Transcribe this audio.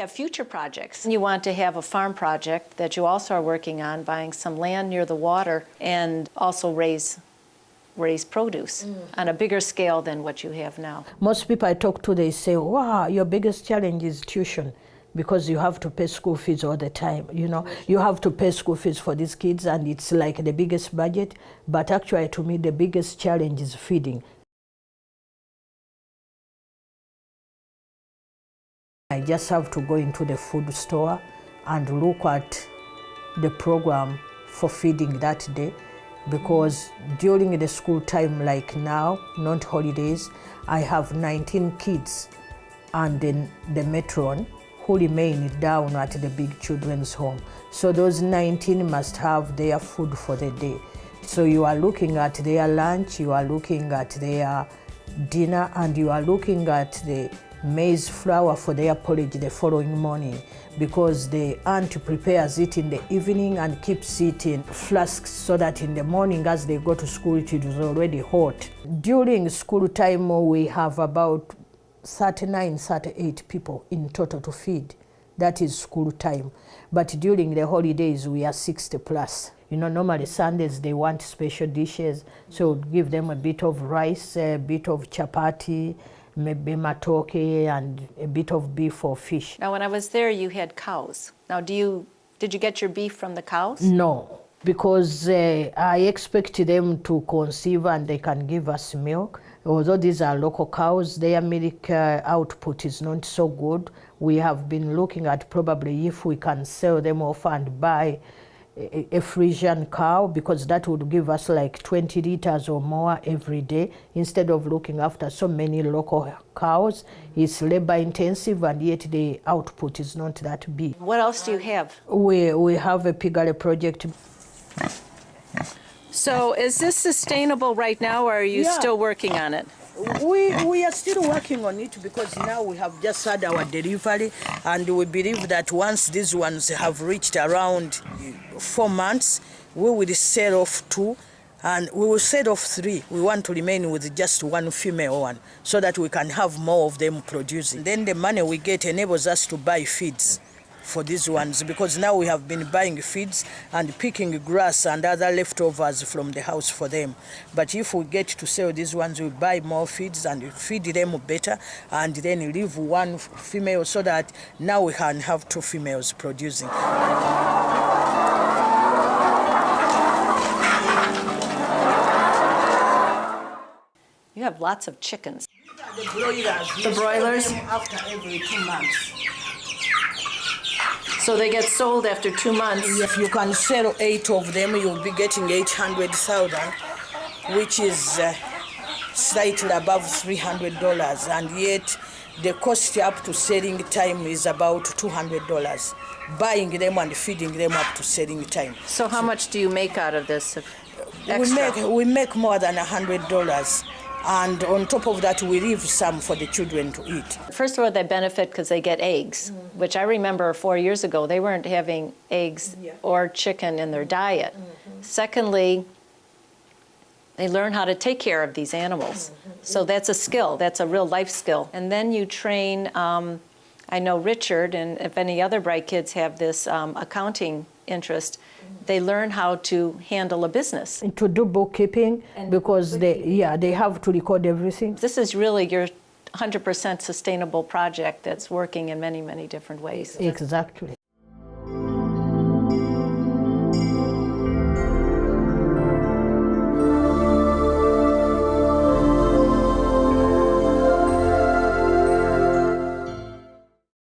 have future projects. You want to have a farm project that you also are working on, buying some land near the water and also raise produce on a bigger scale than what you have now. Most people I talk to, they say, wow, your biggest challenge is tuition, because you have to pay school fees all the time. You know, you have to pay school fees for these kids, and it's like the biggest budget. But actually, to me, the biggest challenge is feeding. I just have to go into the food store and look at the program for feeding that day, because during the school time, like now, not holidays, I have 19 kids and then the matron who remain down at the big children's home. So those 19 must have their food for the day. So you are looking at their lunch, you are looking at their dinner, and you are looking at the maize flour for their porridge the following morning, because the aunt prepares it in the evening and keeps it in flasks so that in the morning as they go to school it is already hot. During school time we have about 39, 38 people in total to feed. That is school time. But during the holidays we are 60 plus. You know, normally Sundays they want special dishes, so give them a bit of rice, a bit of chapati, maybe matoke, and a bit of beef or fish. Now, when I was there, you had cows. Now, did you get your beef from the cows? No, because I expect them to conceive and they can give us milk. Although these are local cows, their milk output is not so good. We have been looking at probably if we can sell them off and buy a Frisian cow, because that would give us like 20 liters or more every day, instead of looking after so many local cows. It's labor intensive and yet the output is not that big. What else do you have? We have a piggery project. So is this sustainable right now, or are you still working on it? We are still working on it, because now we have just had our delivery, and we believe that once these ones have reached around 4 months, we will sell off 2, and we will sell off 3. We want to remain with just 1 female one, so that we can have more of them producing. Then the money we get enables us to buy feeds for these ones, because now we have been buying feeds and picking grass and other leftovers from the house for them. But if we get to sell these ones, we buy more feeds and feed them better, and then leave 1 female, so that now we can have 2 females producing. You have lots of chickens. The broilers. The broilers? After every 2 months. So they get sold after 2 months. If you can sell 8 of them, you'll be getting 800,000, which is slightly above $300, and yet the cost up to selling time is about $200. Buying them and feeding them up to selling time. So how much do you make out of this extra? We make more than $100. And on top of that, we leave some for the children to eat. First of all, they benefit because they get eggs, which I remember 4 years ago, they weren't having eggs or chicken in their diet. Secondly, they learn how to take care of these animals. So that's a skill, that's a real life skill. And then you train, I know Richard, and if any other bright kids have this accounting interest, they learn how to handle a business. To do bookkeeping, because they have to record everything. This is really your 100% sustainable project that's working in many, many different ways. Exactly.